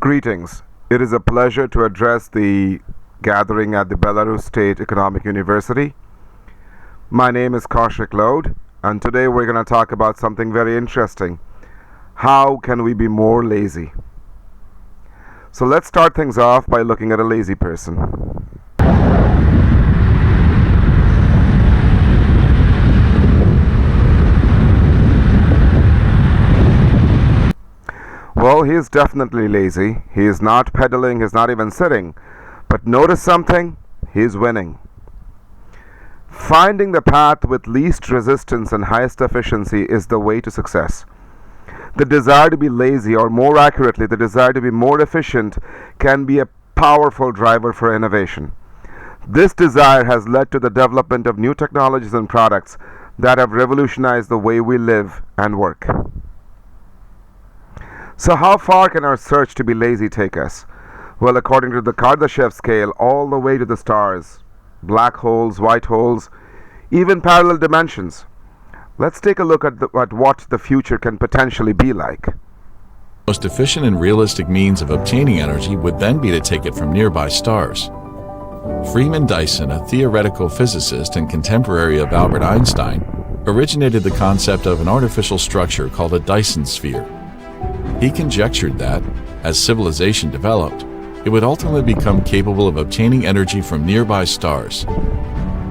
Greetings. It is a pleasure to address the gathering at the Belarus State Economic University. My name is Kaushik Lode, and today we're going to talk about something very interesting. How can we be more lazy? So let's start things off by looking at a lazy person. Well, he is definitely lazy. He is not pedaling, he's not even sitting. But notice something? He's winning. Finding the path with least resistance and highest efficiency is the way to success. The desire to be lazy, or more accurately, the desire to be more efficient, can be a powerful driver for innovation. This desire has led to the development of new technologies and products that have revolutionized the way we live and work. So how far can our search to be lazy take us? Well, according to the Kardashev scale, all the way to the stars, black holes, white holes, even parallel dimensions. Let's take a look at what the future can potentially be like. The most efficient and realistic means of obtaining energy would then be to take it from nearby stars. Freeman Dyson, a theoretical physicist and contemporary of Albert Einstein, originated the concept of an artificial structure called a Dyson sphere. He conjectured that, as civilization developed, it would ultimately become capable of obtaining energy from nearby stars.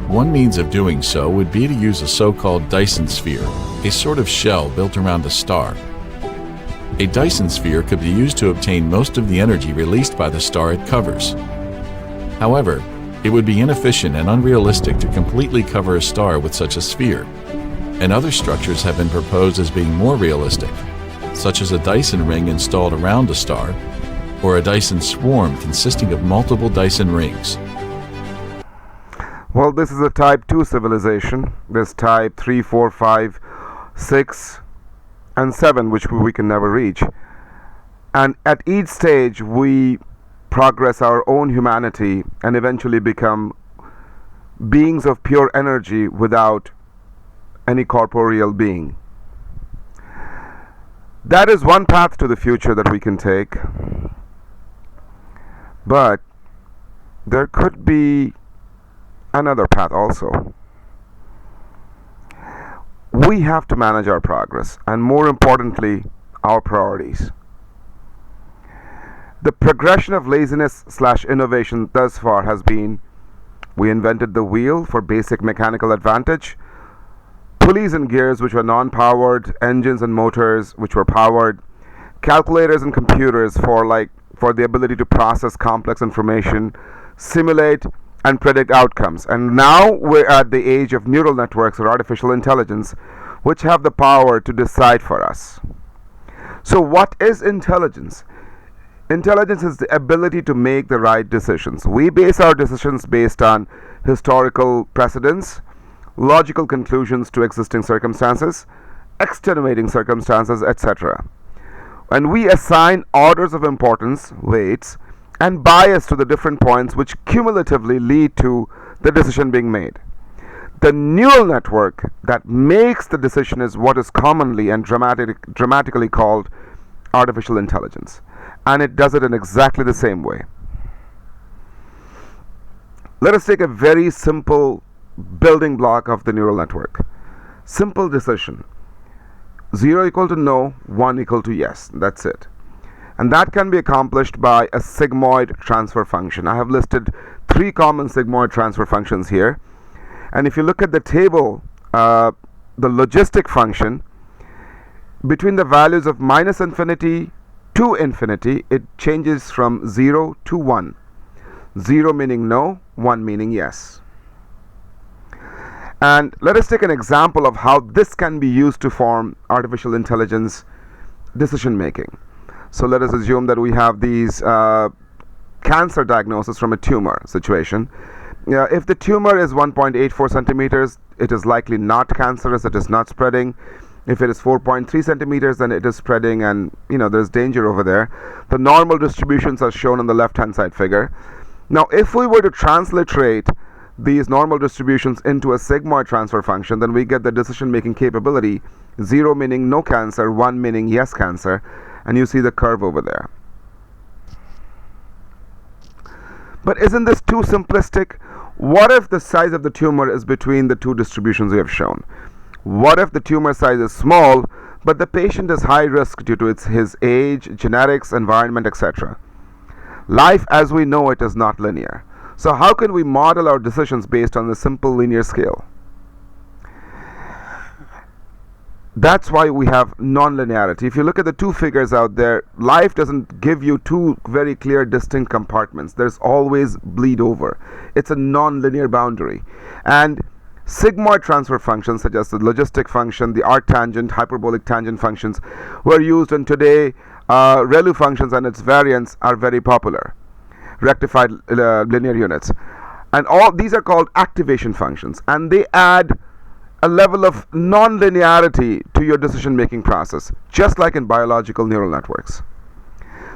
One means of doing so would be to use a so-called Dyson sphere, a sort of shell built around a star. A Dyson sphere could be used to obtain most of the energy released by the star it covers. However, it would be inefficient and unrealistic to completely cover a star with such a sphere, and other structures have been proposed as being more realistic, such as a Dyson ring installed around a star, or a Dyson swarm consisting of multiple Dyson rings. Well, this is a type 2 civilization. There's type 3, 4, 5, 6, and 7, which we can never reach. And at each stage, we progress our own humanity and eventually become beings of pure energy without any corporeal being. That is one path to the future that we can take. But there could be another path also. We have to manage our progress, and more importantly, our priorities. The progression of laziness/innovation thus far has been: we invented the wheel for basic mechanical advantage, pulleys and gears which were non-powered, engines and motors which were powered, calculators and computers for the ability to process complex information, simulate and predict outcomes. And now we're at the age of neural networks or artificial intelligence, which have the power to decide for us. So what is intelligence? Intelligence is the ability to make the right decisions. We base our decisions based on historical precedents, logical conclusions to existing circumstances, extenuating circumstances, etc. And we assign orders of importance, weights, and bias to the different points which cumulatively lead to the decision being made. The neural network that makes the decision is what is commonly and dramatically called artificial intelligence. And it does it in exactly the same way. Let us take a very simple building block of the neural network. Simple decision. 0 equal to no, 1 equal to yes. That's it. And that can be accomplished by a sigmoid transfer function. I have listed 3 common sigmoid transfer functions here. And if you look at the table, the logistic function, between the values of minus infinity to infinity, it changes from 0 to 1. 0 meaning no, 1 meaning yes. And let us take an example of how this can be used to form artificial intelligence decision making. So let us assume that we have these cancer diagnosis from a tumor situation. If the tumor is 1.84 centimeters, it is likely not cancerous, it is not spreading. If it is 4.3 centimeters, then it is spreading, and there's danger over there. The normal distributions are shown on the left-hand side figure. Now, if we were to transliterate these normal distributions into a sigmoid transfer function, then we get the decision-making capability, 0 meaning no cancer, 1 meaning yes cancer, and you see the curve over there. But isn't this too simplistic? What if the size of the tumor is between the two distributions we have shown? What if the tumor size is small, but the patient is high risk due to his age, genetics, environment, etc.? Life as we know it is not linear. So how can we model our decisions based on a simple linear scale? That's why we have nonlinearity. If you look at the two figures out there, life doesn't give you two very clear, distinct compartments. There's always bleed over. It's a nonlinear boundary. And sigmoid transfer functions, such as the logistic function, the arctangent, hyperbolic tangent functions, were used, and today ReLU functions and its variants are very popular. Rectified linear units. And all these are called activation functions, and they add a level of non-linearity to your decision-making process, just like in biological neural networks.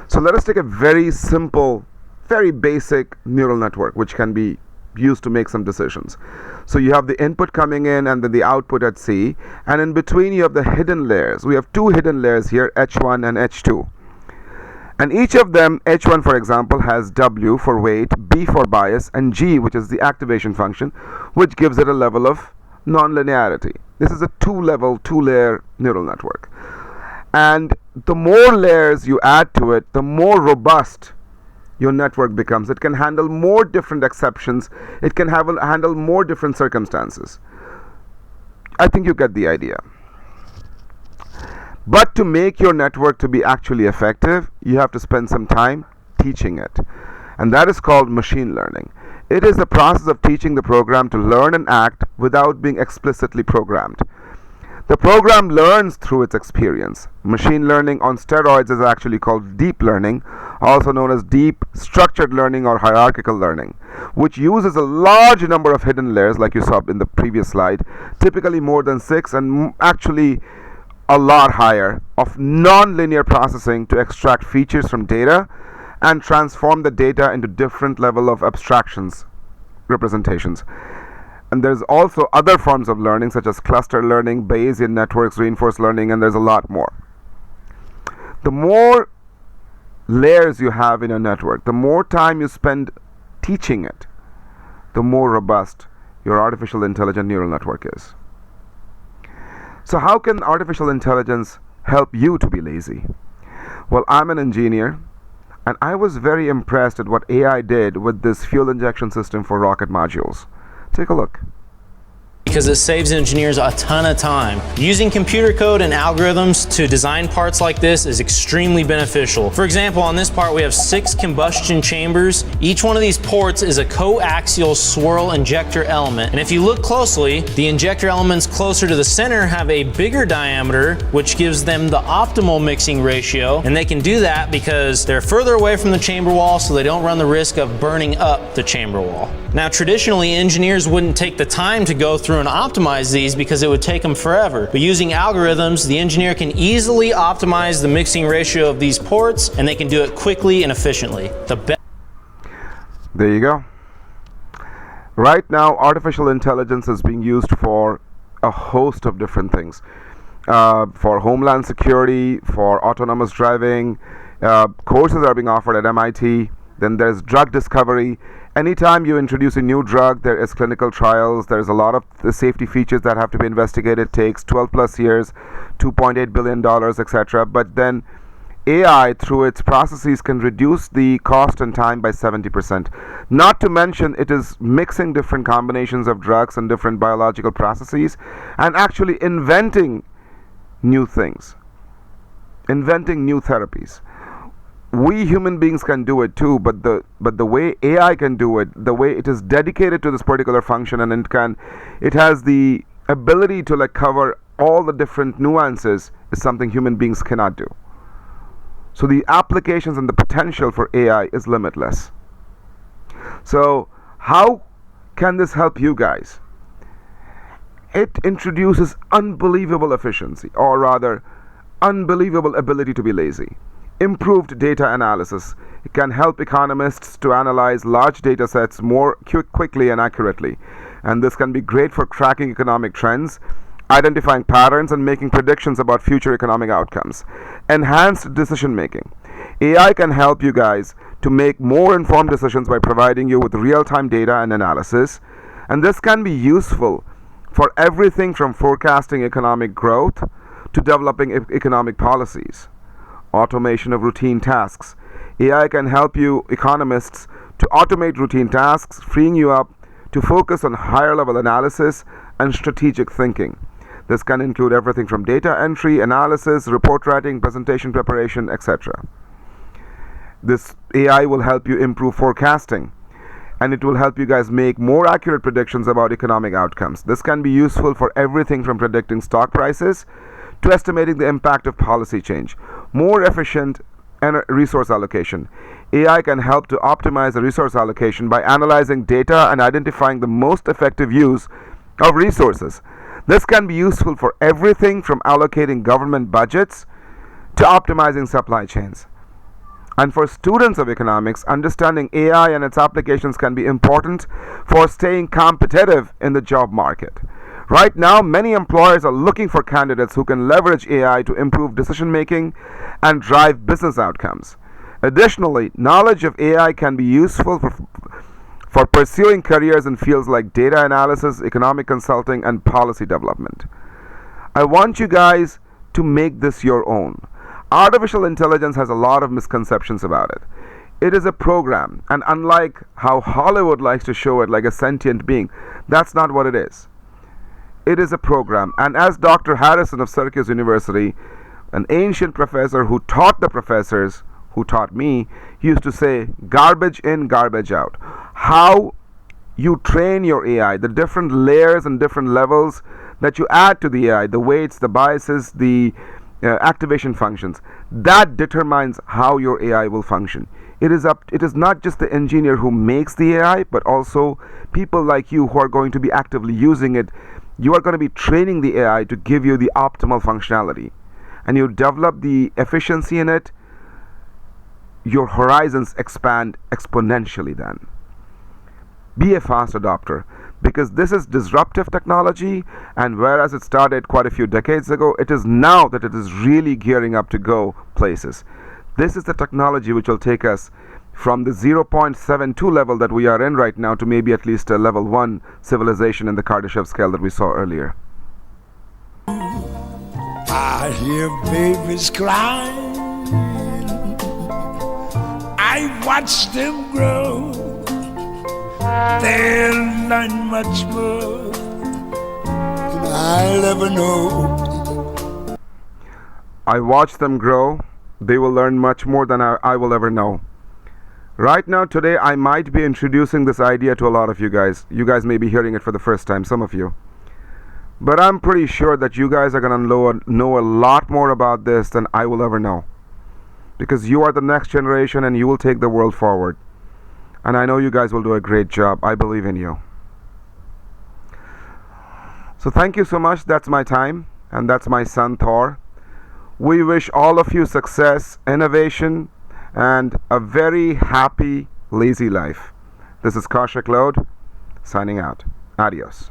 So let us take a very simple, very basic neural network which can be used to make some decisions. So you have the input coming in and then the output at C, and in between you have the hidden layers. We have two hidden layers here, H1 and H2. And each of them, H1 for example, has W for weight, B for bias, and G, which is the activation function, which gives it a level of non-linearity. This is a two-layer neural network. And the more layers you add to it, the more robust your network becomes. It can handle more different exceptions. It can handle more different circumstances. I think you get the idea. But to make your network to be actually effective, you have to spend some time teaching it. And that is called machine learning. It is the process of teaching the program to learn and act without being explicitly programmed. The program learns through its experience. Machine learning on steroids is actually called deep learning, also known as deep structured learning or hierarchical learning, which uses a large number of hidden layers, like you saw in the previous slide, typically more than 6, and actually a lot higher, of non-linear processing to extract features from data and transform the data into different level of abstractions, representations. And there's also other forms of learning such as cluster learning, Bayesian networks, reinforced learning, and there's a lot more. The more layers you have in a network, the more time you spend teaching it, the more robust your artificial intelligent neural network is. So how can artificial intelligence help you to be lazy? Well, I'm an engineer, and I was very impressed at what AI did with this fuel injection system for rocket modules. Take a look. Because it saves engineers a ton of time. Using computer code and algorithms to design parts like this is extremely beneficial. For example, on this part we have 6 combustion chambers. Each one of these ports is a coaxial swirl injector element. And if you look closely, the injector elements closer to the center have a bigger diameter, which gives them the optimal mixing ratio. And they can do that because they're further away from the chamber wall, so they don't run the risk of burning up the chamber wall. Now, traditionally, engineers wouldn't take the time to go through and optimize these because it would take them forever. But using algorithms, the engineer can easily optimize the mixing ratio of these ports, and they can do it quickly and efficiently. There you go. Right now, artificial intelligence is being used for a host of different things. For homeland security, for autonomous driving, courses are being offered at MIT. Then there's drug discovery. Anytime you introduce a new drug, there is clinical trials. There's a lot of the safety features that have to be investigated. It takes 12 plus years, $2.8 billion, etc. But then AI, through its processes, can reduce the cost and time by 70%. Not to mention, it is mixing different combinations of drugs and different biological processes and actually inventing new things, inventing new therapies. We human beings can do it too, but the way AI can do it, the way it is dedicated to this particular function, and it has the ability to cover all the different nuances, is something human beings cannot do. So the applications and the potential for AI is limitless. So how can this help you guys? It introduces unbelievable efficiency, or rather unbelievable ability to be lazy. Improved data analysis. It can help economists to analyze large data sets more quickly and accurately. And this can be great for tracking economic trends, identifying patterns, and making predictions about future economic outcomes. Enhanced decision making. AI can help you guys to make more informed decisions by providing you with real-time data and analysis. And this can be useful for everything from forecasting economic growth to developing economic policies. Automation of routine tasks. AI can help you economists to automate routine tasks, freeing you up to focus on higher level analysis and strategic thinking. This can include everything from data entry, analysis, report writing, presentation preparation, etc. This AI will help you improve forecasting, and it will help you guys make more accurate predictions about economic outcomes. This can be useful for everything from predicting stock prices to estimating the impact of policy change. More efficient resource allocation. AI can help to optimize the resource allocation by analyzing data and identifying the most effective use of resources. This can be useful for everything from allocating government budgets to optimizing supply chains. And for students of economics, understanding AI and its applications can be important for staying competitive in the job market. Right now, many employers are looking for candidates who can leverage AI to improve decision making and drive business outcomes. Additionally, knowledge of AI can be useful for pursuing careers in fields like data analysis, economic consulting, and policy development. I want you guys to make this your own. Artificial intelligence has a lot of misconceptions about it. It is a program, and unlike how Hollywood likes to show it like a sentient being, that's not what it is. It is a program, and as Dr. Harrison of Syracuse University, an ancient professor who taught the professors who taught me, used to say, garbage in, garbage out. How you train your AI, the different layers and different levels that you add to the AI, the weights, the biases, the activation functions, that determines how your AI will function. It is not just the engineer who makes the AI, but also people like you who are going to be actively using it. You are going to be training the AI to give you the optimal functionality, and you develop the efficiency in it. Your horizons expand exponentially then. Be a fast adopter, because this is disruptive technology, and whereas it started quite a few decades ago, it is now that it is really gearing up to go places. This is the technology which will take us from the 0.72 level that we are in right now to maybe at least a level 1 civilization in the Kardashev scale that we saw earlier. I hear babies crying, I watch them grow, they'll learn much more than I'll ever know. I watch them grow, they will learn much more than I will ever know. Right now, today, I might be introducing this idea to a lot of you guys. You guys may be hearing it for the first time, some of you. But I'm pretty sure that you guys are going to know a lot more about this than I will ever know. Because you are the next generation and you will take the world forward. And I know you guys will do a great job. I believe in you. So thank you so much. That's my time. And that's my son, Thor. We wish all of you success, innovation, and a very happy, lazy life. This is Kaushik Lode, signing out. Adios.